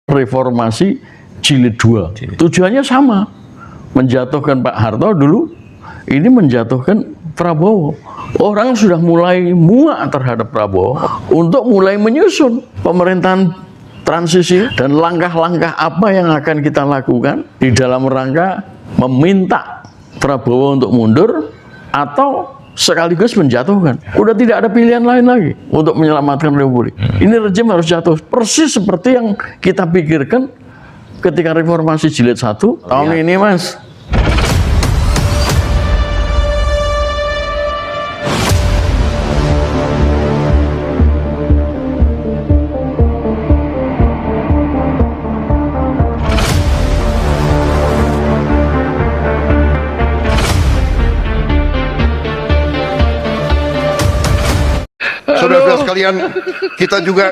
Reformasi Jilid 2. Tujuannya sama, menjatuhkan Pak Harto dulu, ini menjatuhkan Prabowo. Orang sudah mulai muak terhadap Prabowo untuk mulai menyusun pemerintahan transisi dan langkah-langkah apa yang akan kita lakukan di dalam rangka meminta Prabowo untuk mundur atau sekaligus menjatuhkan. Udah tidak ada pilihan lain lagi untuk menyelamatkan Republik. Ini rejim harus jatuh persis seperti yang kita pikirkan ketika reformasi Jilid 1 tahun ini, Mas. Saudara-saudara sekalian, kita juga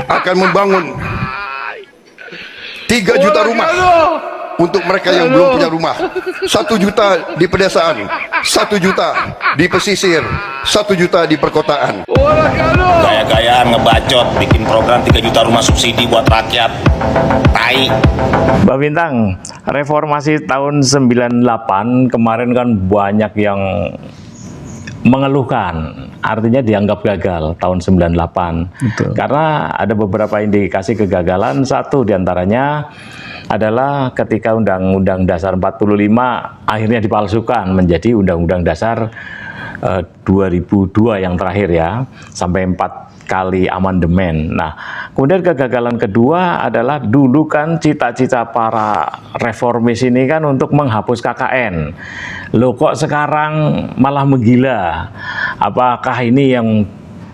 akan membangun 3 juta rumah untuk mereka yang belum punya rumah. 1 juta di pedesaan, 1 juta di pesisir, 1 juta di perkotaan. Gaya-gayaan ngebacot bikin program 3 juta rumah subsidi buat rakyat. Tai. Mbak Bintang, reformasi tahun 98 kemarin kan banyak yang mengeluhkan, artinya dianggap gagal tahun 98. Betul. Karena ada beberapa indikasi kegagalan. Satu diantaranya adalah ketika Undang-Undang Dasar 45 akhirnya dipalsukan menjadi Undang-Undang Dasar 2002 yang terakhir ya, sampai 4 kali amandemen. Nah, kemudian kegagalan kedua adalah dulu kan cita-cita para reformis ini kan untuk menghapus KKN. Loh kok sekarang malah menggila? Apakah ini yang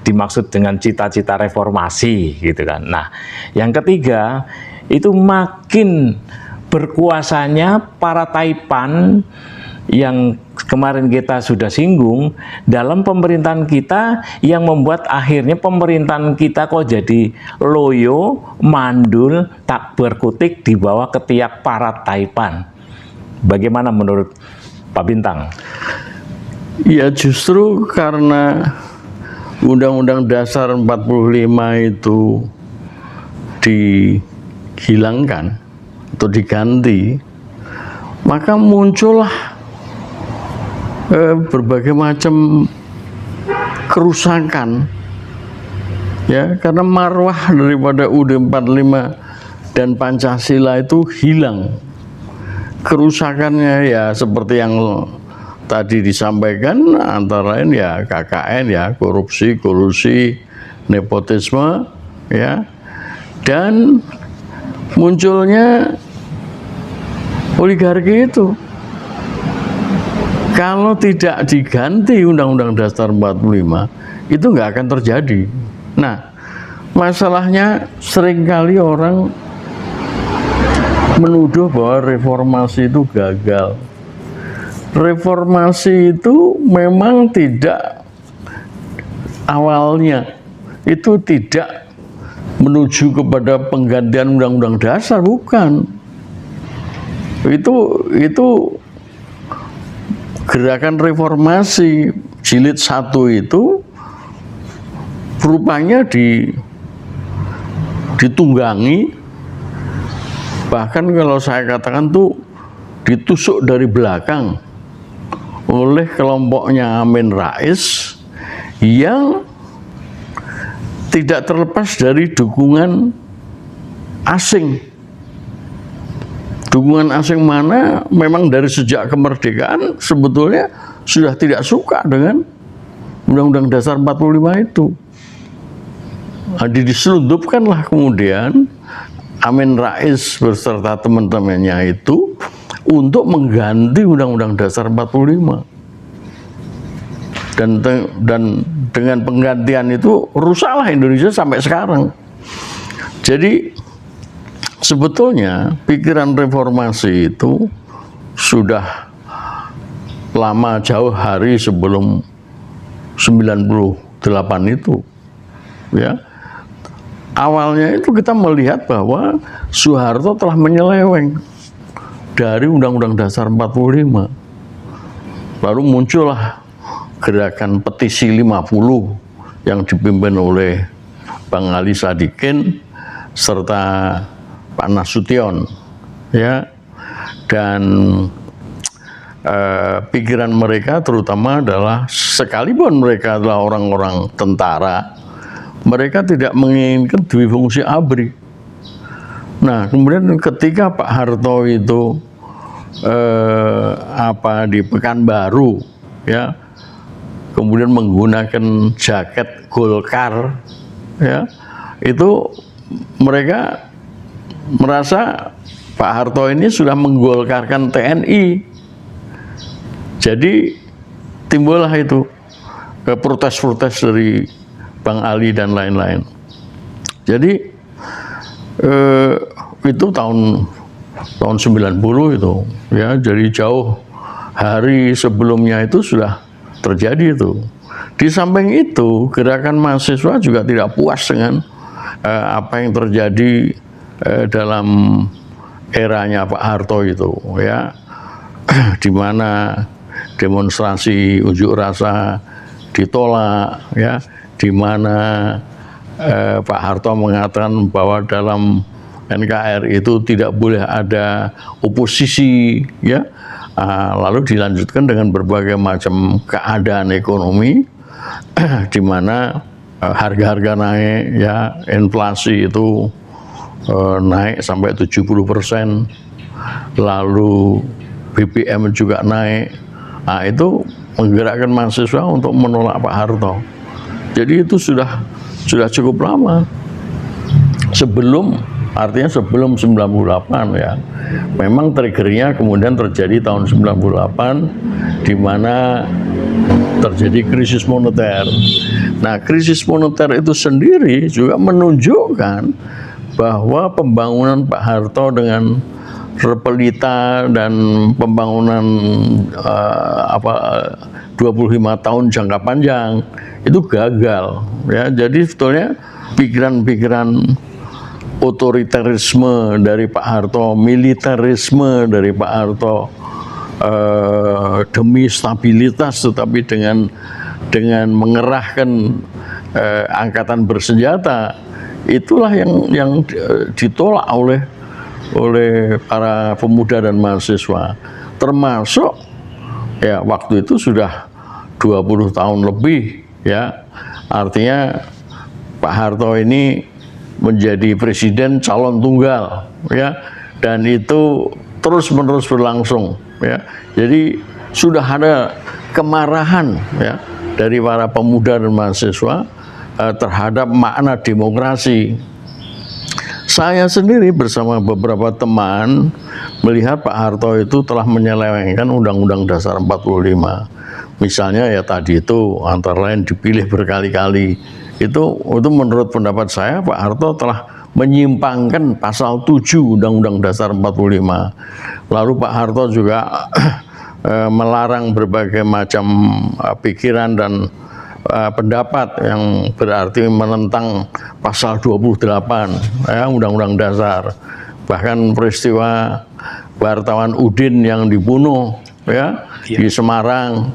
dimaksud dengan cita-cita reformasi gitu kan? Nah, yang ketiga itu makin berkuasanya para Taipan yang kemarin kita sudah singgung dalam pemerintahan kita, yang membuat akhirnya pemerintahan kita kok jadi loyo, mandul, tak berkutik di bawah ketiak para Taipan. Bagaimana menurut Pak Bintang? Ya justru karena Undang-Undang Dasar 45 itu dihilangkan atau diganti, maka muncullah berbagai macam kerusakan, ya, karena marwah daripada UUD 45 dan Pancasila itu hilang. Kerusakannya ya seperti yang tadi disampaikan, antara lain ya KKN, ya korupsi, kolusi, nepotisme, ya, dan munculnya oligarki itu. Kalau tidak diganti Undang-Undang Dasar 45, itu nggak akan terjadi. Nah, masalahnya seringkali orang menuduh bahwa reformasi itu gagal. Reformasi itu memang tidak, awalnya itu tidak menuju kepada penggantian Undang-Undang Dasar, bukan. Itu gerakan reformasi Jilid 1 itu rupanya ditunggangi, bahkan kalau saya katakan tuh ditusuk dari belakang oleh kelompoknya Amin Rais yang tidak terlepas dari dukungan asing. Dukungan asing mana memang dari sejak kemerdekaan sebetulnya sudah tidak suka dengan Undang-Undang Dasar 45 itu. Diselundupkanlah kemudian Amin Rais beserta teman-temannya itu untuk mengganti Undang-Undang Dasar 45. Dan dengan penggantian itu rusaklah Indonesia sampai sekarang. Jadi sebetulnya pikiran reformasi itu sudah lama, jauh hari sebelum 98 itu, ya. Awalnya itu kita melihat bahwa Soeharto telah menyeleweng dari Undang-Undang Dasar 45. Lalu muncullah gerakan petisi 50 yang dipimpin oleh Bang Ali Sadikin serta Pak Nasution, ya, dan pikiran mereka terutama adalah sekalipun mereka adalah orang-orang tentara, mereka tidak menginginkan dwi fungsi ABRI. Nah, kemudian ketika Pak Harto itu di Pekanbaru, ya, kemudian menggunakan jaket Golkar, ya, itu mereka merasa Pak Harto ini sudah menggolkarkan TNI. Jadi timbullah itu protes-protes dari Bang Ali dan lain-lain. Jadi itu tahun 90 itu, ya, jadi jauh hari sebelumnya itu sudah terjadi itu. Di samping itu, gerakan mahasiswa juga tidak puas dengan apa yang terjadi dalam eranya Pak Harto itu, ya, di mana demonstrasi unjuk rasa ditolak, ya, di mana Pak Harto mengatakan bahwa dalam NKRI itu tidak boleh ada oposisi, ya. Lalu dilanjutkan dengan berbagai macam keadaan ekonomi di mana harga-harga naik, ya, inflasi itu naik sampai 70%, lalu BBM juga naik. Nah, itu menggerakkan mahasiswa untuk menolak Pak Harto. Jadi itu sudah cukup lama. Artinya sebelum 98, ya. Memang triggernya kemudian terjadi tahun 98 di mana terjadi krisis moneter. Nah, krisis moneter itu sendiri juga menunjukkan bahwa pembangunan Pak Harto dengan Repelita dan pembangunan 25 tahun jangka panjang itu gagal, ya. Jadi sebetulnya pikiran-pikiran otoritarisme dari Pak Harto, militerisme dari Pak Harto, demi stabilitas tetapi dengan mengerahkan angkatan bersenjata, itulah yang ditolak oleh para pemuda dan mahasiswa, termasuk, ya, waktu itu sudah 20 tahun lebih, ya, artinya Pak Harto ini menjadi presiden calon tunggal, ya, dan itu terus-menerus berlangsung, ya. Jadi sudah ada kemarahan, ya, dari para pemuda dan mahasiswa terhadap makna demokrasi. Saya sendiri bersama beberapa teman melihat Pak Harto itu telah menyelewengkan Undang-Undang Dasar 45. Misalnya, ya, tadi itu antara lain dipilih berkali-kali. Itu menurut pendapat saya Pak Harto telah menyimpangkan pasal 7 Undang-Undang Dasar 45. Lalu Pak Harto juga melarang berbagai macam pikiran dan pendapat yang berarti menentang pasal 28, ya, Undang-Undang Dasar. Bahkan peristiwa wartawan Udin yang dibunuh, ya, di Semarang,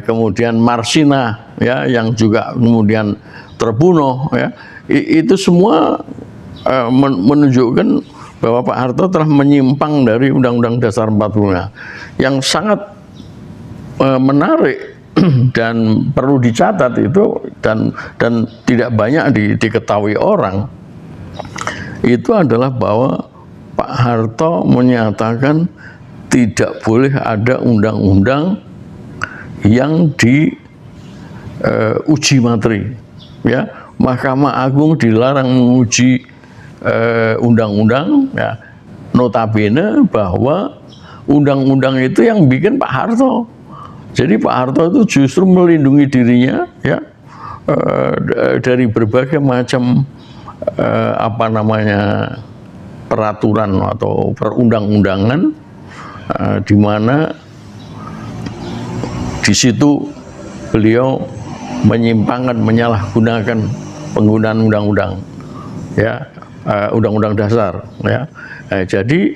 kemudian Marsina, ya, yang juga kemudian terbunuh, ya, itu semua menunjukkan bahwa Pak Harto telah menyimpang dari Undang-Undang Dasar 45. Yang sangat menarik dan perlu dicatat itu dan tidak banyak diketahui orang, itu adalah bahwa Pak Harto menyatakan tidak boleh ada undang-undang yang diuji materi, ya. Mahkamah Agung dilarang menguji undang-undang, ya. Notabene bahwa undang-undang itu yang bikin Pak Harto. Jadi Pak Harto itu justru melindungi dirinya, ya, dari berbagai macam peraturan atau perundang-undangan, di mana di situ beliau menyimpangkan, menyalahgunakan penggunaan undang-undang, ya, undang-undang dasar, ya. Jadi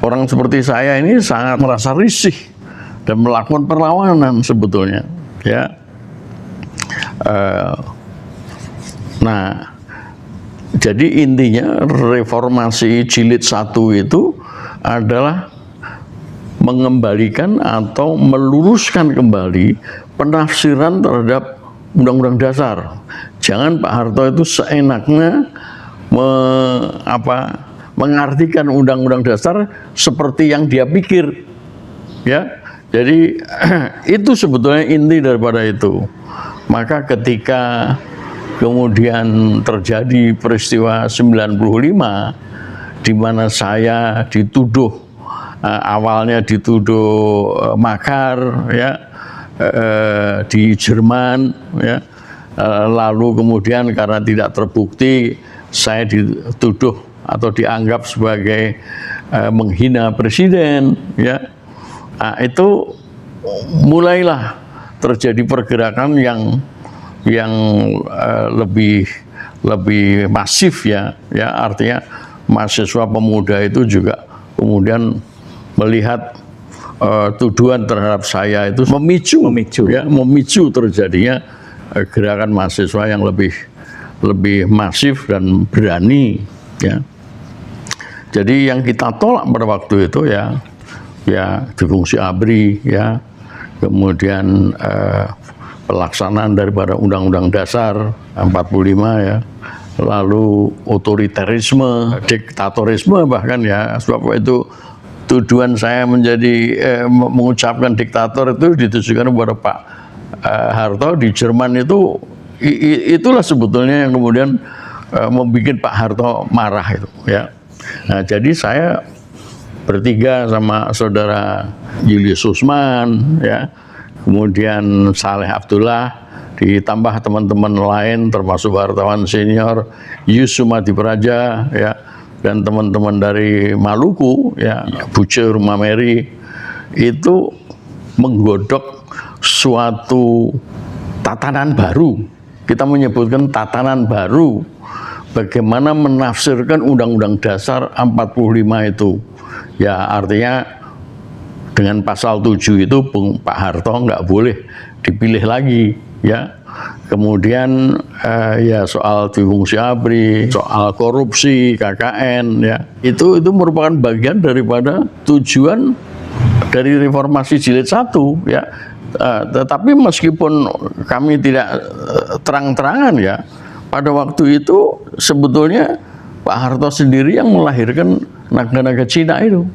orang seperti saya ini sangat merasa risih dan melakukan perlawanan sebetulnya, ya. Nah, Jadi intinya reformasi jilid 1 itu adalah mengembalikan atau meluruskan kembali penafsiran terhadap Undang-Undang Dasar. Jangan Pak Harto itu seenaknya mengartikan Undang-Undang Dasar seperti yang dia pikir, ya. Jadi itu sebetulnya inti daripada itu. Maka ketika kemudian terjadi peristiwa 95 di mana saya dituduh awalnya dituduh makar, ya, di Jerman, ya, lalu kemudian karena tidak terbukti saya dituduh atau dianggap sebagai menghina presiden, ya. Nah, itu mulailah terjadi pergerakan yang lebih masif, ya, artinya mahasiswa pemuda itu juga kemudian melihat tuduhan terhadap saya itu memicu terjadinya gerakan mahasiswa yang lebih masif dan berani, ya. Jadi yang kita tolak pada waktu itu ya difungsi ABRI, ya, kemudian pelaksanaan daripada Undang-Undang Dasar 45, ya, lalu otoritarisme, diktatorisme bahkan, ya, sebab itu tuduhan saya menjadi mengucapkan diktator itu ditujukan kepada Pak Harto di Jerman itu, itulah sebetulnya yang kemudian membuat Pak Harto marah itu, ya. Nah, jadi saya bertiga sama saudara Julius Usman, ya, kemudian Saleh Abdullah, ditambah teman-teman lain termasuk wartawan senior Yusuf Madi Praja, ya, dan teman-teman dari Maluku, ya, Buce Rumah Mary, itu menggodok suatu tatanan baru. Kita menyebutkan tatanan baru bagaimana menafsirkan Undang-Undang Dasar 45 itu. Ya, artinya dengan pasal 7 itu Pak Harto nggak boleh dipilih lagi, ya. Kemudian ya soal difungsi ABRI, soal korupsi KKN, ya, itu merupakan bagian daripada tujuan dari reformasi jilid 1, ya. Tetapi meskipun kami tidak terang-terangan, ya, pada waktu itu sebetulnya Pak Harto sendiri yang melahirkan naga-naga Cina itu.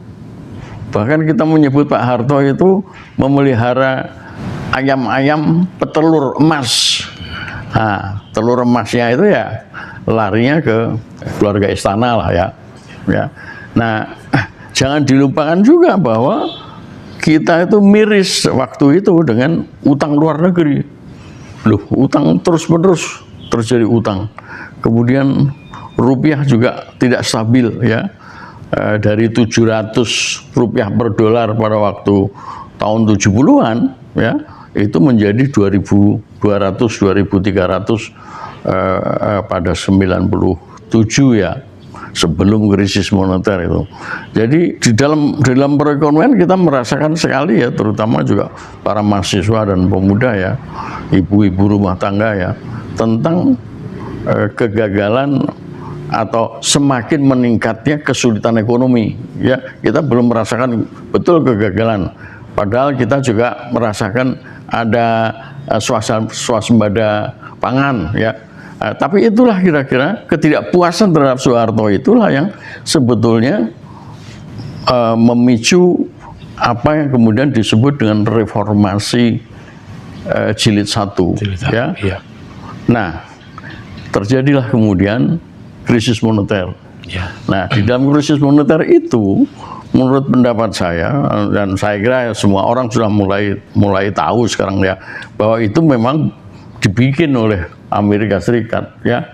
Bahkan kita menyebut Pak Harto itu memelihara ayam-ayam petelur emas. Nah, telur emasnya itu ya larinya ke keluarga istana lah, ya. Nah, jangan dilupakan juga bahwa kita itu miris waktu itu dengan utang luar negeri. Loh, utang terus-menerus terjadi utang. Kemudian rupiah juga tidak stabil, ya. Dari 700 rupiah per dolar pada waktu tahun 70-an, ya, itu menjadi 2.200, 2.300 pada 97, ya, sebelum krisis moneter itu. Jadi di dalam perekonomian kita merasakan sekali, ya, terutama juga para mahasiswa dan pemuda, ya, ibu-ibu rumah tangga, ya, tentang kegagalan atau semakin meningkatnya kesulitan ekonomi, ya. Kita belum merasakan betul kegagalan, padahal kita juga merasakan ada swasembada pangan, ya. Tapi itulah kira-kira ketidakpuasan terhadap Soeharto itulah yang sebetulnya memicu apa yang kemudian disebut dengan reformasi jilid 1, ya. Nah, terjadilah kemudian krisis moneter. Nah, di dalam krisis moneter itu, menurut pendapat saya, dan saya kira semua orang sudah mulai tahu sekarang, ya, bahwa itu memang dibikin oleh Amerika Serikat, ya.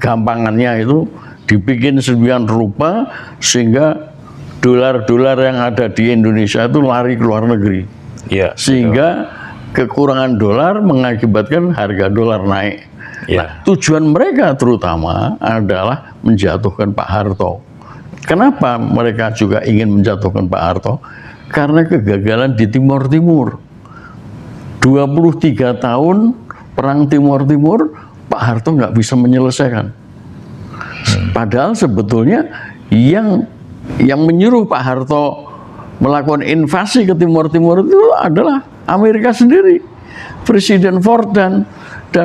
Gampangannya itu dibikin sedemikian rupa sehingga dolar-dolar yang ada di Indonesia itu lari ke luar negeri, sehingga kekurangan dolar mengakibatkan harga dolar naik. Nah, tujuan mereka terutama adalah menjatuhkan Pak Harto. Kenapa mereka juga ingin menjatuhkan Pak Harto? Karena kegagalan di Timur Timur. 23 tahun perang Timur Timur, Pak Harto nggak bisa menyelesaikan. Padahal sebetulnya yang menyuruh Pak Harto melakukan invasi ke Timur Timur itu adalah Amerika sendiri. Presiden Ford dan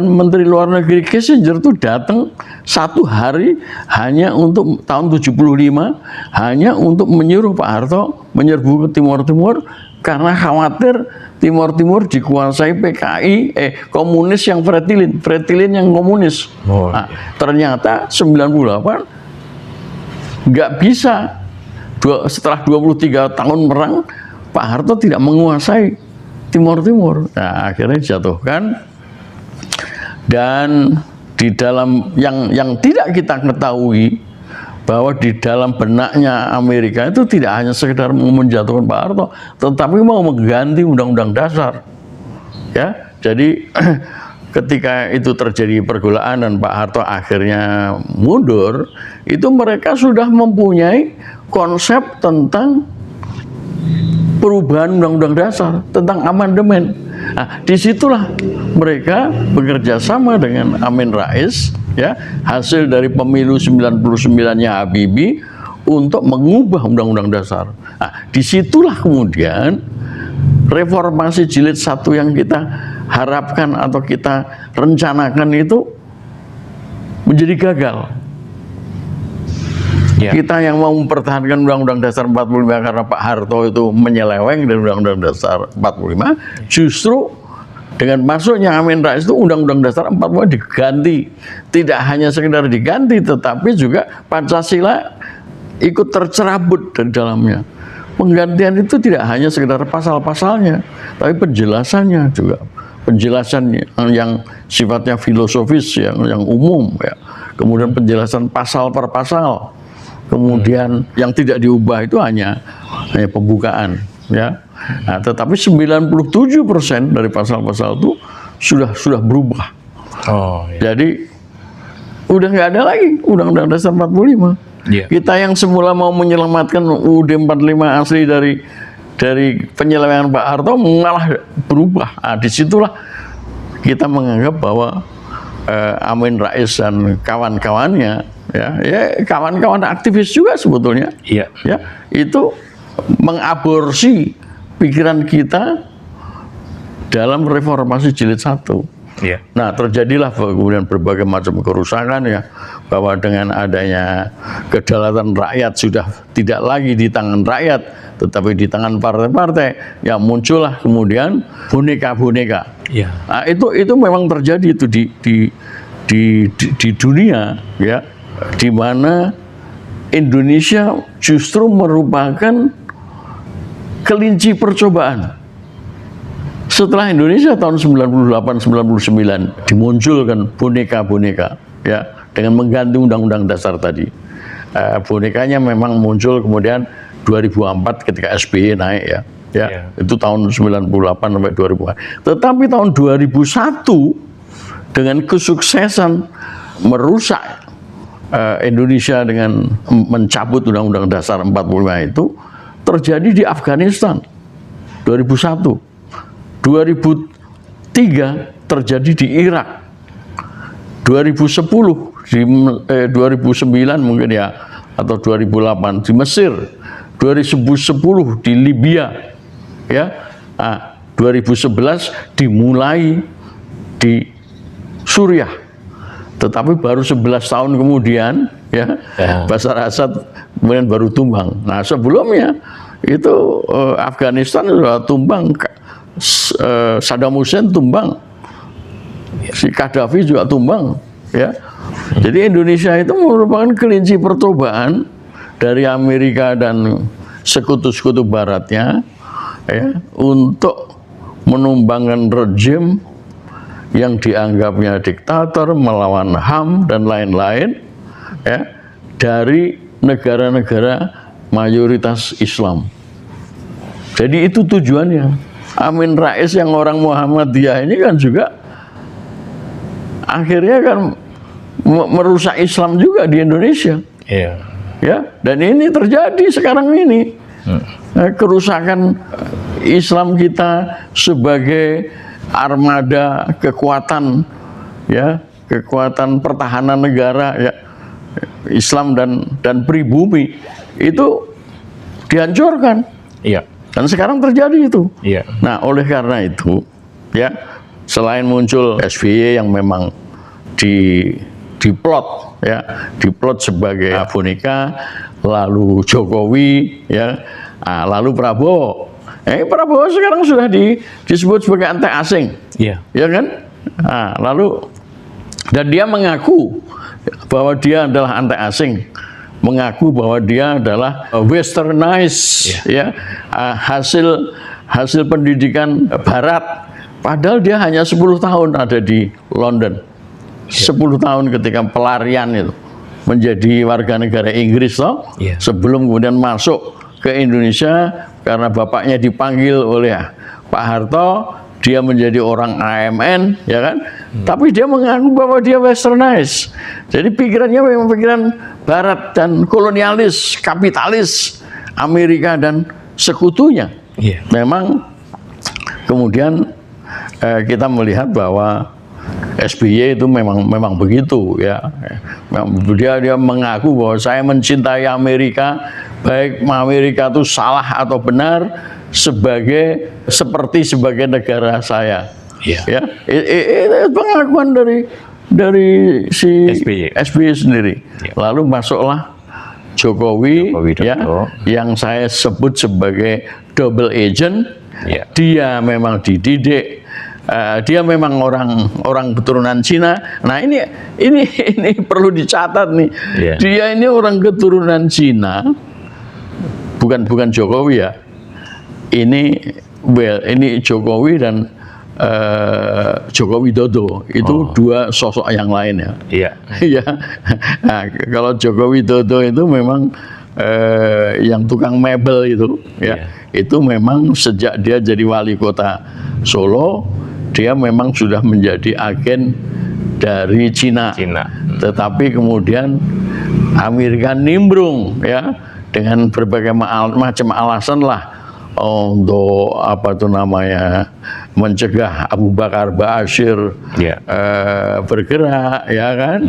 Menteri Luar Negeri Kissinger itu datang 1 hari hanya untuk tahun 75, hanya untuk menyuruh Pak Harto menyerbu ke Timur Timur karena khawatir Timur Timur dikuasai PKI, komunis yang Fretilin yang komunis. Nah, ternyata 98 nggak bisa. Setelah 23 tahun perang, Pak Harto tidak menguasai Timur Timur. Nah, akhirnya dijatuhkan. Dan di dalam yang tidak kita ketahui bahwa di dalam benaknya Amerika itu tidak hanya sekedar mau menjatuhkan Pak Harto, tetapi mau mengganti Undang-Undang Dasar. Ya, jadi ketika itu terjadi pergolakan dan Pak Harto akhirnya mundur, itu mereka sudah mempunyai konsep tentang perubahan Undang-Undang Dasar, tentang amandemen. Nah, disitulah mereka bekerja sama dengan Amin Rais, ya, hasil dari pemilu 99-nya Habibie untuk mengubah Undang-Undang Dasar. Nah, disitulah kemudian reformasi jilid 1 yang kita harapkan atau kita rencanakan itu menjadi gagal. Ya. Kita yang mau mempertahankan Undang-Undang Dasar 45 karena Pak Harto itu menyeleweng dari Undang-Undang Dasar 45, justru dengan masuknya Amin Rais itu Undang-Undang Dasar 45 diganti. Tidak hanya sekedar diganti, tetapi juga Pancasila ikut tercerabut dari dalamnya. Penggantian itu tidak hanya sekedar pasal-pasalnya, tapi penjelasannya juga. Penjelasan yang sifatnya filosofis, yang umum, ya. Kemudian penjelasan pasal per pasal. Kemudian yang tidak diubah itu hanya pembukaan, ya. Nah, tetapi 97% dari pasal-pasal itu sudah berubah. Oh, iya. Jadi udah nggak ada lagi Undang-Undang Dasar 45. Yeah. Kita yang semula mau menyelamatkan UUD 45 asli dari penyelewengan Pak Harto malah berubah. Nah, disitulah kita menganggap bahwa Amin Rais dan kawan-kawannya, ya kawan-kawan aktivis juga sebetulnya, Iya. ya, itu mengaborsi pikiran kita dalam reformasi jilid 1. Iya. Nah, terjadilah kemudian berbagai macam kerusakan, ya, bahwa dengan adanya kedaulatan rakyat sudah tidak lagi di tangan rakyat, tetapi di tangan partai-partai, ya muncullah kemudian boneka-boneka. Iya. Nah, itu memang terjadi itu di dunia, ya, di mana Indonesia justru merupakan kelinci percobaan. Setelah Indonesia tahun 98-99 dimunculkan boneka-boneka, ya, dengan mengganti Undang-Undang Dasar tadi. Bonekanya memang muncul kemudian 2004 ketika SBY naik, ya. Ya, itu tahun 98 sampai 2000. Tetapi tahun 2001 dengan kesuksesan merusak Indonesia dengan mencabut Undang-Undang Dasar 45 itu terjadi di Afghanistan 2001. 2003 terjadi di Irak. 2010 2009 mungkin, ya, atau 2008 di Mesir. 2010 di Libya, ya. Nah, 2011 dimulai di Suriah, tetapi baru 11 tahun kemudian, ya, Bashar Assad kemudian baru tumbang. Nah, sebelumnya itu Afghanistan sudah tumbang, Saddam Hussein tumbang, si Gaddafi juga tumbang, ya. Jadi Indonesia itu merupakan kelinci percobaan dari Amerika dan sekutu-sekutu baratnya, ya, untuk menumbangkan rejim yang dianggapnya diktator, melawan HAM dan lain-lain, ya, dari negara-negara mayoritas Islam. Jadi itu tujuannya. Amin Rais yang orang Muhammadiyah ini kan juga akhirnya kan merusak Islam juga di Indonesia. Iya. Ya, dan ini terjadi sekarang ini. Kerusakan Islam kita sebagai armada kekuatan, ya, kekuatan pertahanan negara, ya, Islam dan pribumi itu dihancurkan. Iya. Dan sekarang terjadi itu. Iya. Nah, oleh karena itu, ya, selain muncul SBY yang memang diplot, ya, diplot sebagai boneka, lalu Jokowi, ya, lalu Prabowo. Prabowo sekarang sudah disebut sebagai antek asing, Iya. ya kan? Nah, lalu dan dia mengaku bahwa dia adalah antek asing, mengaku bahwa dia adalah westernized, ya, hasil pendidikan Barat. Padahal dia hanya 10 tahun ada di London, 10 tahun ketika pelarian itu menjadi warga negara Inggris, toh, sebelum kemudian masuk ke Indonesia karena bapaknya dipanggil oleh Pak Harto, dia menjadi orang AMN, ya kan? Tapi dia mengaku bahwa dia westernized. Jadi pikirannya memang pikiran Barat dan kolonialis, kapitalis, Amerika dan sekutunya. Memang kemudian kita melihat bahwa SBY itu memang begitu, ya. Dia mengaku bahwa saya mencintai Amerika, baik Amerika itu salah atau benar, seperti sebagai negara saya. Ya, itu pengakuan dari si SBY sendiri. Lalu masuklah Jokowi ya, yang saya sebut sebagai double agent. Dia memang dididik, dia memang orang keturunan Cina. Nah, ini perlu dicatat nih. Dia ini orang keturunan Cina, bukan Jokowi, ya. Ini Jokowi dan Joko Widodo itu dua sosok yang lain, ya. Ya. Nah, kalau Joko Widodo itu memang yang tukang mebel itu, ya. Itu memang sejak dia jadi wali kota Solo, dia memang sudah menjadi agen dari Cina. Tetapi kemudian Amerika nimbrung, ya, dengan berbagai macam alasan lah untuk mencegah Abu Bakar Ba'asyir bergerak, ya kan,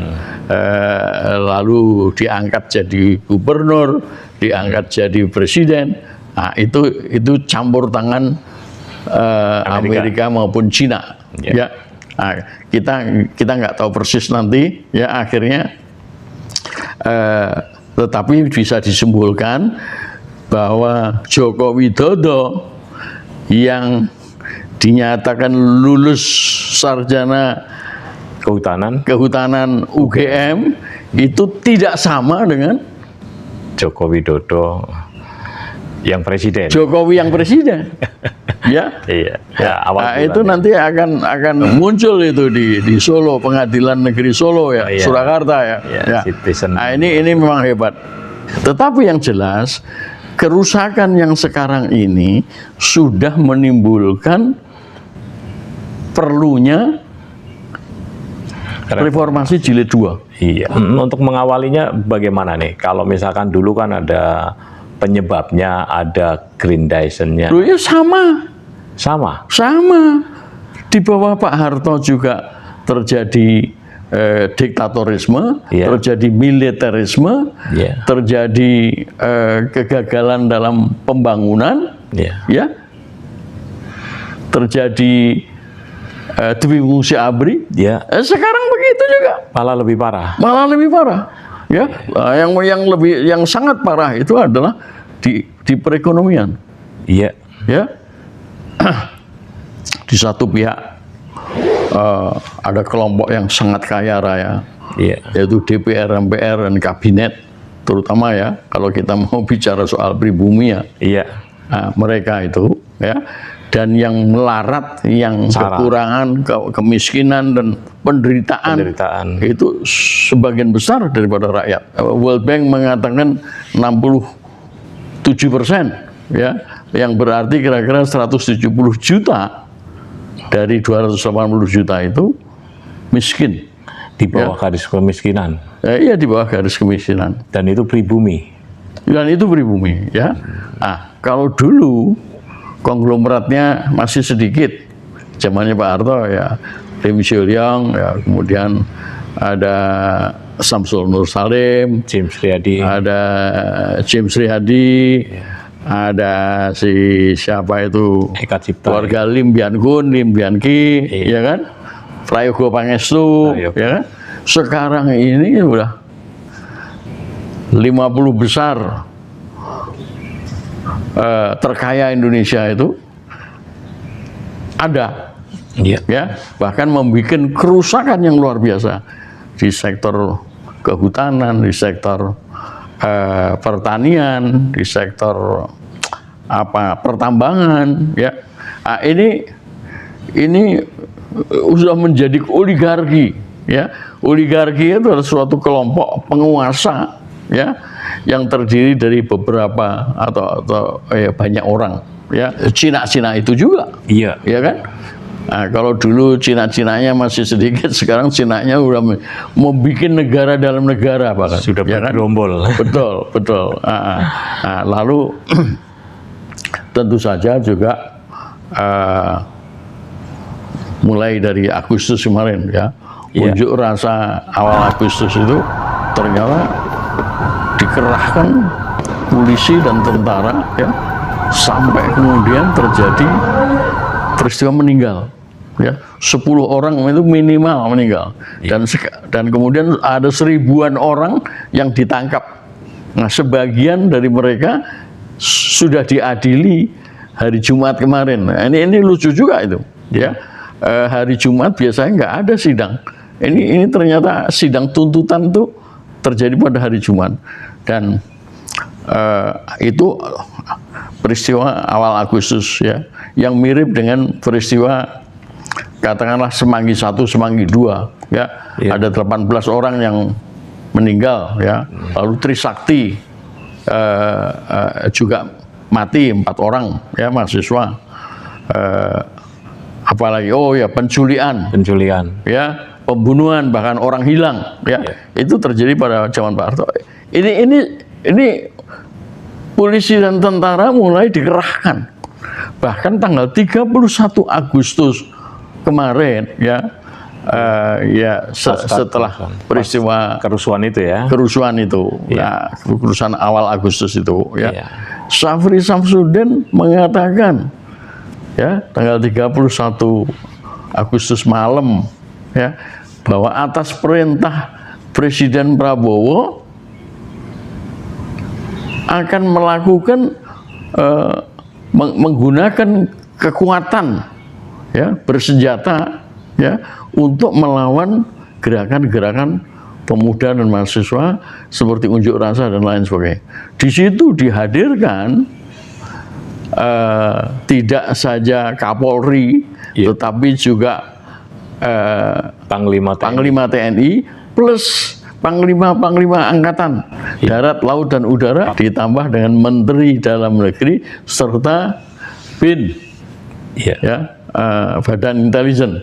lalu diangkat jadi gubernur, diangkat jadi presiden. Nah, itu campur tangan Amerika maupun Cina, ya. Nah, kita nggak tahu persis nanti, ya, akhirnya, tetapi bisa disimpulkan bahwa Joko Widodo yang dinyatakan lulus sarjana kehutanan UGM itu tidak sama dengan Joko Widodo yang presiden. Jokowi yang presiden. Ya. Awal itu nanti akan muncul itu di Solo, Pengadilan Negeri Solo, ya, Surakarta, ya. Nah, ini memang hebat. Tetapi yang jelas, kerusakan yang sekarang ini sudah menimbulkan perlunya reformasi jilid 2. Untuk mengawalinya bagaimana nih? Kalau misalkan dulu kan ada penyebabnya, ada Grindaisen-nya. Ya sama. Di bawah Pak Harto juga terjadi diktatorisme, terjadi militerisme, terjadi kegagalan dalam pembangunan, ya, terjadi Dwi Fungsi ABRI. Sekarang begitu juga. Malah lebih parah. Ya, yang sangat parah itu adalah di perekonomian. Ya. Di satu pihak ada kelompok yang sangat kaya raya, yaitu DPR, MPR, dan kabinet, terutama, ya, kalau kita mau bicara soal pribumi, ya. Nah, mereka itu, ya, dan yang melarat, yang kekurangan, kemiskinan dan penderitaan itu sebagian besar daripada rakyat. World Bank mengatakan 67%, ya, yang berarti kira-kira 170 juta dari 280 juta itu miskin, di bawah garis kemiskinan. Iya, di bawah garis kemiskinan. Dan itu pribumi. Ya. Nah, kalau dulu konglomeratnya masih sedikit, zamannya Pak Harto, ya, Lim Siu Lyong, ya, kemudian ada Samsul Nur Salim, James Riyadi, ada James Riyadi, ada si siapa itu Eka Cipta, keluarga Lim Bian Kun, Lim Bian Ki, ya kan, Prayogo Pangestu, Prayogo. ya kan. Sekarang ini udah 50 besar terkaya Indonesia itu ada, Iya. ya, bahkan membuat kerusakan yang luar biasa di sektor kehutanan, di sektor pertanian, di sektor pertambangan, ya. Nah, ini sudah menjadi oligarki, ya. Oligarki itu adalah suatu kelompok penguasa, ya, yang terdiri dari beberapa atau banyak orang, ya. Cina itu juga, Iya. ya kan. Nah, kalau dulu Cina-Cinanya masih sedikit, sekarang Cinanya udah mau bikin negara dalam negara bahkan. Sudah ya kan? bergerombol. Betul. Nah, lalu tentu saja juga mulai dari Agustus kemarin, ya, unjuk rasa awal Agustus itu ternyata dikerahkan polisi dan tentara, ya, sampai kemudian terjadi peristiwa meninggal, ya, 10 orang itu minimal meninggal, dan kemudian ada 1000-an orang yang ditangkap. Nah, sebagian dari mereka sudah diadili hari Jumat kemarin. Nah, ini lucu juga itu, ya. Hari Jumat biasanya nggak ada sidang. Ini ternyata sidang tuntutan tuh terjadi pada hari Jumat, dan itu peristiwa awal Agustus, ya, yang mirip dengan peristiwa katakanlah Semanggi 1, Semanggi 2, ya. Ada 18 orang yang meninggal, ya. Lalu Trisakti juga mati 4 orang, ya, mahasiswa. Apalagi penculian, ya, pembunuhan, bahkan orang hilang, ya. Itu terjadi pada zaman Pak Harto. Ini polisi dan tentara mulai dikerahkan. Bahkan tanggal 31 Agustus kemarin, ya, setelah peristiwa kerusuhan itu, ya. Kerusuhan itu, ya, kerusuhan awal Agustus itu, ya. Syafri Samsudin mengatakan, ya, tanggal 31 Agustus malam, ya, bahwa atas perintah Presiden Prabowo akan melakukan menggunakan kekuatan, ya, bersenjata, ya, untuk melawan gerakan-gerakan pemuda dan mahasiswa seperti unjuk rasa dan lain sebagainya. Di situ dihadirkan tidak saja Kapolri, tetapi juga Panglima TNI plus Panglima Angkatan Darat, Laut, dan Udara, ditambah dengan Menteri Dalam Negeri serta BIN, ya, Badan Intelijen.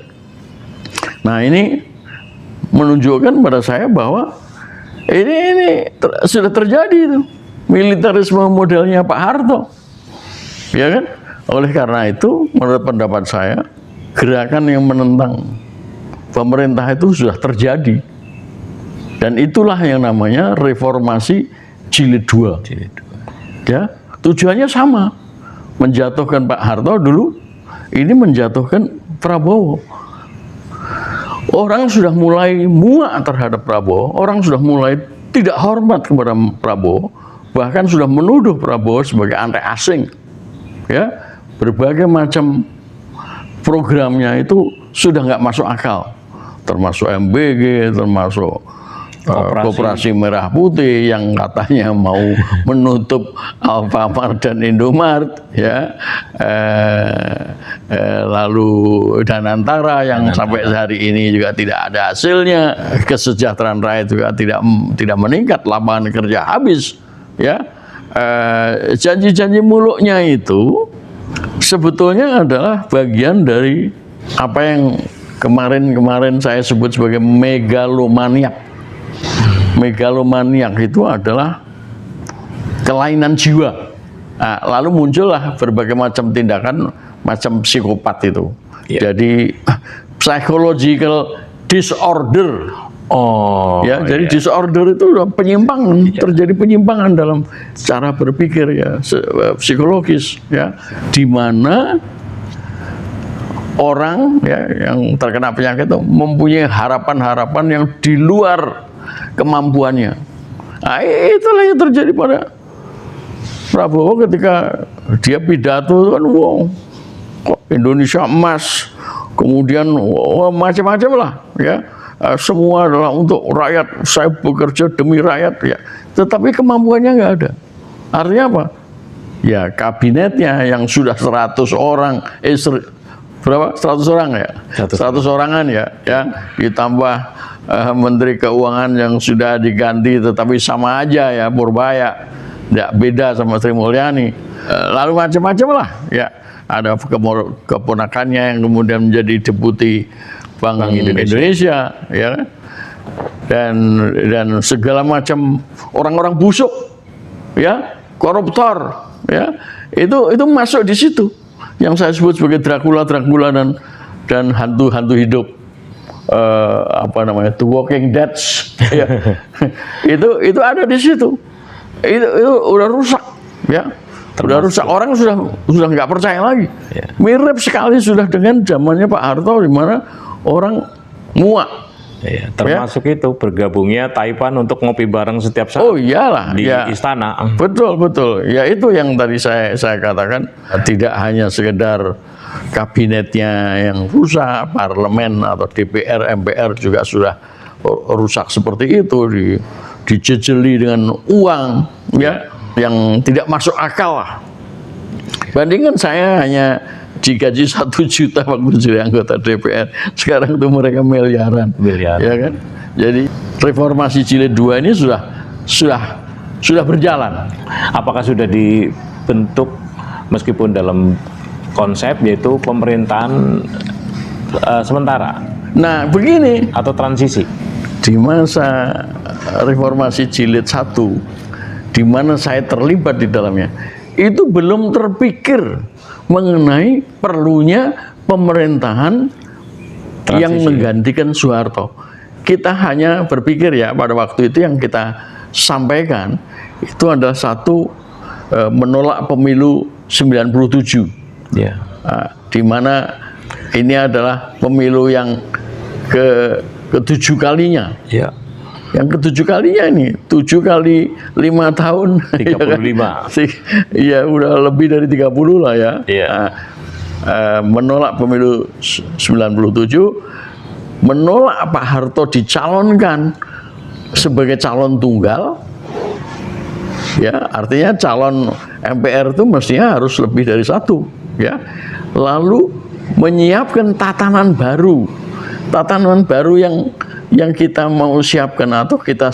Nah, ini menunjukkan pada saya bahwa ini sudah terjadi itu militerisme modelnya Pak Harto, ya kan. Oleh karena itu, menurut pendapat saya, gerakan yang menentang pemerintah itu sudah terjadi. Dan itulah yang namanya reformasi jilid 2. Ya, tujuannya sama, menjatuhkan Pak Harto dulu, ini menjatuhkan Prabowo. Orang sudah mulai muak terhadap Prabowo, orang sudah mulai tidak hormat kepada Prabowo, bahkan sudah menuduh Prabowo sebagai antek asing. Ya, berbagai macam programnya itu sudah nggak masuk akal, termasuk MBG, termasuk Koperasi Merah Putih yang katanya mau menutup Alfamart dan Indomart, ya, lalu Danantara yang sampai hari ini juga tidak ada hasilnya, kesejahteraan rakyat juga tidak meningkat, lapangan kerja habis, ya. Janji-janji muluknya itu sebetulnya adalah bagian dari apa yang kemarin saya sebut sebagai megalomaniak. Megalomaniak itu adalah kelainan jiwa. Nah, lalu muncullah berbagai macam tindakan macam psikopat itu. Jadi psychological disorder, Oh, Ya, jadi iya. disorder itu penyimpangan, terjadi penyimpangan dalam cara berpikir ya, psikologis ya, di mana orang ya yang terkena penyakit itu mempunyai harapan-harapan yang di luar kemampuannya. Nah, itulah yang terjadi pada Prabowo ketika dia pidato itu kan, wow, kok Indonesia emas, kemudian macam-macam lah ya. Semua adalah untuk rakyat, saya bekerja demi rakyat ya. Tetapi kemampuannya nggak ada. Artinya apa? Ya kabinetnya yang sudah 100 orang, berapa? 100 orang ya? 100 orangan ya, ditambah Menteri Keuangan yang sudah diganti tetapi sama aja ya, Purbaya, nggak beda sama Sri Mulyani. Lalu macam-macam lah ya. Ada keponakannya yang kemudian menjadi deputi Bank Indonesia ya, dan segala macam orang-orang busuk ya, koruptor ya, itu masuk di situ yang saya sebut sebagai Dracula dan hantu-hantu hidup, apa namanya, The Walking Dead ya. itu ada di situ, itu udah rusak ya. Udah rusak, orang sudah nggak percaya lagi. Mirip sekali sudah dengan zamannya Pak Harto di mana orang muak. Iya, termasuk itu bergabungnya Taipan untuk ngopi bareng setiap saat. Oh iyalah, di ya. istana. Betul. Ya itu yang tadi saya katakan, tidak hanya sekedar kabinetnya yang rusak, parlemen atau DPR, MPR juga sudah rusak seperti itu, dijejeli dengan uang ya yang tidak masuk akal lah. Bandingkan saya hanya digaji 1 juta waktu jadi anggota DPR, sekarang itu mereka miliaran. Ya kan? Jadi reformasi jilid 2 ini sudah berjalan. Apakah sudah dibentuk meskipun dalam konsep yaitu pemerintahan sementara? Nah, begini, Atau transisi? di masa reformasi jilid 1 di mana saya terlibat di dalamnya, itu belum terpikir mengenai perlunya pemerintahan Transisi. yang menggantikan Soeharto. Kita hanya berpikir ya pada waktu itu yang kita sampaikan itu adalah satu, menolak pemilu 97. Ya. Di mana ini adalah pemilu yang ke-7 kalinya. Ya. Yang ke-7 kalinya ini, 7 kali 5 tahun. 35. Iya, udah lebih dari 30 lah ya. Iya. Menolak pemilu 97, menolak Pak Harto dicalonkan sebagai calon tunggal. Ya, artinya calon MPR itu mestinya harus lebih dari 1, ya. Lalu menyiapkan tatanan baru yang kita mau siapkan atau kita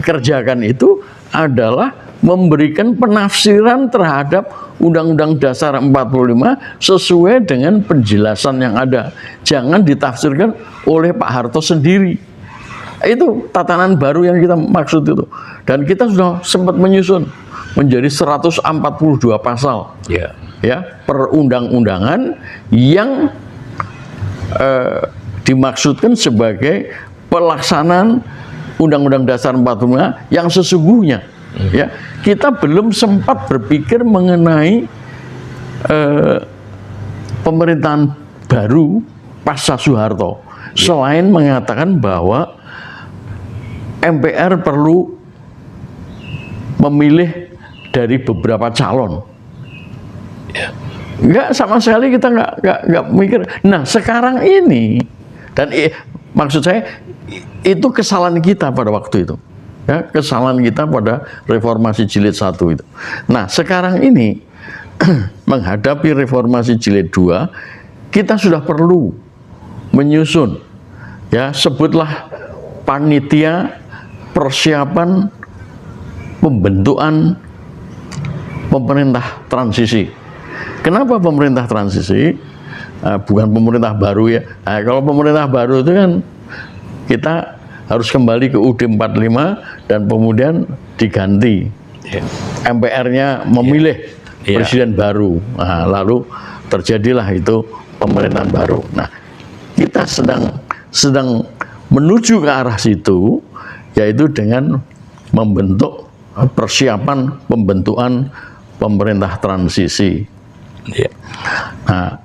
kerjakan itu adalah memberikan penafsiran terhadap Undang-Undang Dasar 45 sesuai dengan penjelasan yang ada. Jangan ditafsirkan oleh Pak Harto sendiri. Itu tatanan baru yang kita maksud itu. Dan kita sudah sempat menyusun menjadi 142 pasal. Ya, perundang-undangan yang dimaksudkan sebagai pelaksanaan Undang-Undang Dasar 45 yang sesungguhnya. Ya, kita belum sempat berpikir mengenai pemerintahan baru pasca Soeharto, selain mengatakan bahwa MPR perlu memilih dari beberapa calon. Enggak, sama sekali kita nggak mikir. Nah, sekarang ini, dan maksud saya itu kesalahan kita pada waktu itu, ya, kesalahan kita pada reformasi jilid 1 itu. Nah, sekarang ini menghadapi reformasi jilid 2, kita sudah perlu menyusun, ya, sebutlah panitia persiapan pembentukan pemerintah transisi. Kenapa pemerintah transisi? Bukan pemerintah baru ya. Nah, kalau pemerintah baru itu kan kita harus kembali ke UUD 45 dan kemudian diganti. MPR-nya memilih presiden baru. Nah, lalu terjadilah itu pemerintahan baru. Nah, kita sedang menuju ke arah situ, yaitu dengan membentuk persiapan pembentukan pemerintah transisi. Iya. Nah,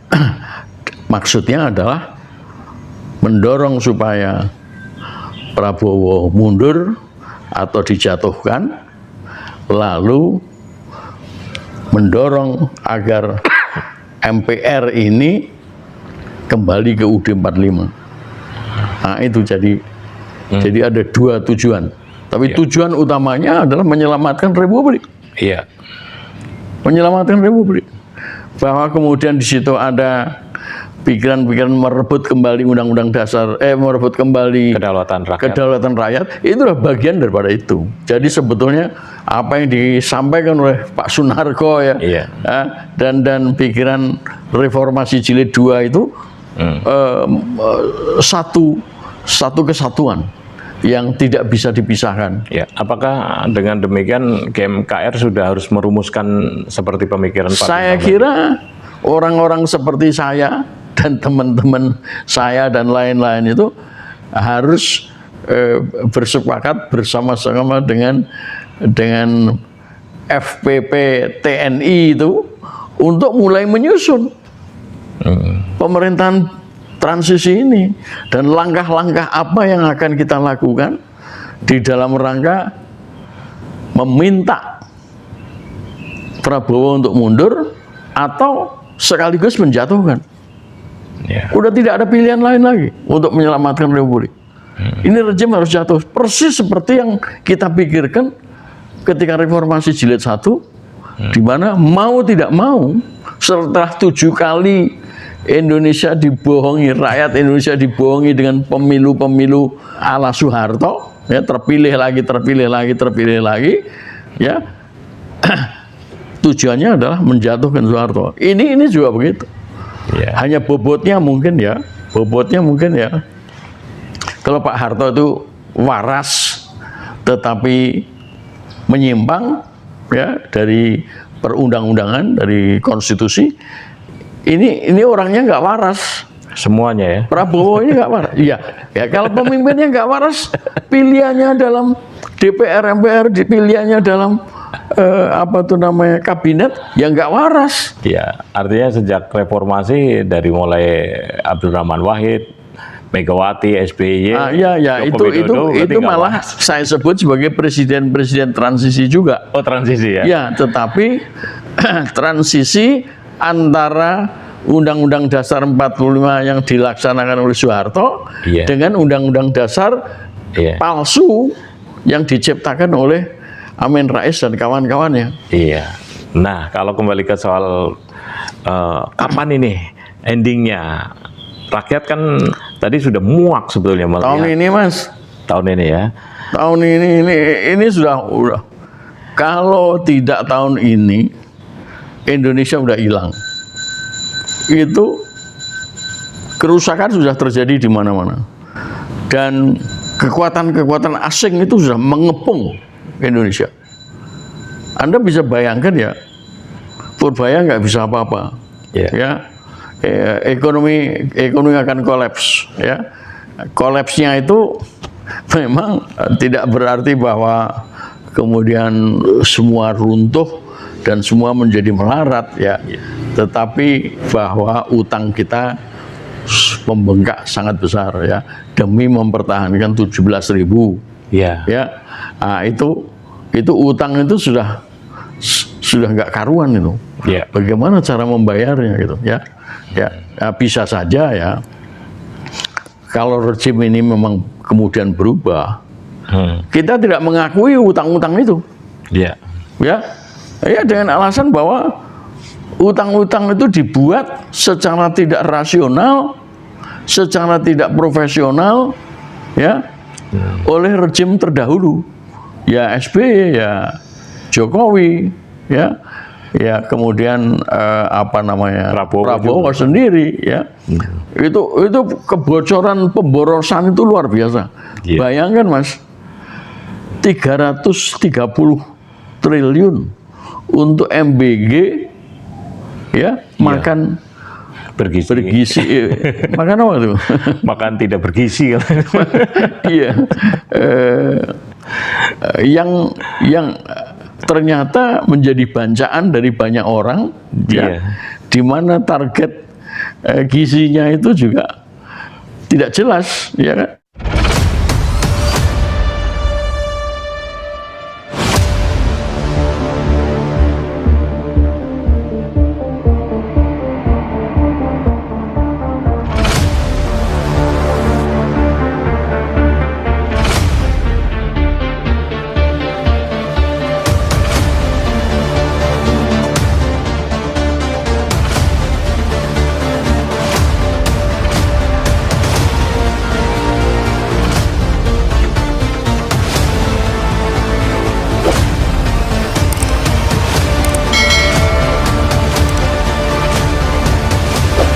maksudnya adalah mendorong supaya Prabowo mundur atau dijatuhkan, lalu mendorong agar MPR ini kembali ke UUD 45. Nah, itu jadi ada dua tujuan. Tapi tujuan utamanya adalah menyelamatkan Republik. Iya. Menyelamatkan Republik. Bahwa kemudian di situ ada pikiran-pikiran merebut kembali Undang-Undang Dasar, merebut kembali kedaulatan rakyat, itu adalah bagian daripada itu. Jadi sebetulnya apa yang disampaikan oleh Pak Sunarko dan pikiran reformasi jilid 2 itu satu kesatuan yang tidak bisa dipisahkan. Ya, apakah dengan demikian GMKR sudah harus merumuskan seperti pemikiran Pak? Saya kira orang-orang seperti saya dan teman-teman saya dan lain-lain itu harus bersepakat bersama-sama dengan FPP TNI itu untuk mulai menyusun pemerintahan transisi ini, dan langkah-langkah apa yang akan kita lakukan di dalam rangka meminta Prabowo untuk mundur atau sekaligus menjatuhkan. Udah tidak ada pilihan lain lagi untuk menyelamatkan Republik. Ini rejim harus jatuh, persis seperti yang kita pikirkan ketika reformasi jilid 1, di mana mau tidak mau setelah 7 kali Indonesia dibohongi, rakyat Indonesia dibohongi dengan pemilu-pemilu ala Soeharto, ya, terpilih lagi, ya. Tujuannya adalah menjatuhkan Soeharto. Ini juga begitu. Yeah. Hanya bobotnya mungkin ya. Kalau Pak Harto itu waras, tetapi menyimpang, ya, dari perundang-undangan, dari konstitusi. Ini orangnya nggak waras. Semuanya ya. Prabowo ini nggak waras. Iya. Ya, kalau pemimpinnya nggak waras, pilihannya dalam DPR, MPR, pilihannya dalam kabinet, ya nggak waras. Ya, artinya sejak reformasi dari mulai Abdurrahman Wahid, Megawati, SBY, itu malah saya sebut sebagai presiden transisi juga. Oh, transisi ya. Ya, tetapi transisi antara Undang-Undang Dasar 45 yang dilaksanakan oleh Soeharto dengan Undang-Undang Dasar palsu yang diciptakan oleh Amin Rais dan kawan-kawannya. Iya. Nah, kalau kembali ke soal kapan ini endingnya, rakyat kan tadi sudah muak sebetulnya melihat. Tahun ini, Mas. Tahun ini ya. Tahun ini sudah. Kalau tidak tahun ini, Indonesia udah hilang. Itu kerusakan sudah terjadi di mana-mana, dan kekuatan-kekuatan asing itu sudah mengepung Indonesia. Anda bisa bayangkan ya, Purbaya nggak bisa apa-apa, ya. Ekonomi akan kolaps, ya. Kolapsnya itu memang tidak berarti bahwa kemudian semua runtuh dan semua menjadi melarat, ya. Tetapi bahwa utang kita membengkak sangat besar, ya, demi mempertahankan 17.000. Ya. Nah, itu utang itu sudah nggak karuan itu. Bagaimana cara membayarnya gitu, ya. Bisa saja ya, kalau rejim ini memang kemudian berubah, kita tidak mengakui utang-utang itu. Ya, dengan alasan bahwa utang-utang itu dibuat secara tidak rasional, secara tidak profesional, ya, oleh rejim terdahulu, ya SBY, ya Jokowi, ya kemudian Prabowo sendiri, ya. Itu kebocoran, pemborosan itu luar biasa. Bayangkan, Mas, 330 triliun untuk MBG, ya, makan bergizi. Makan apa tuh? Makan tidak bergizi. Iya. Yang ternyata menjadi bancaan dari banyak orang, Iya. di mana target gizinya itu juga tidak jelas, ya kan?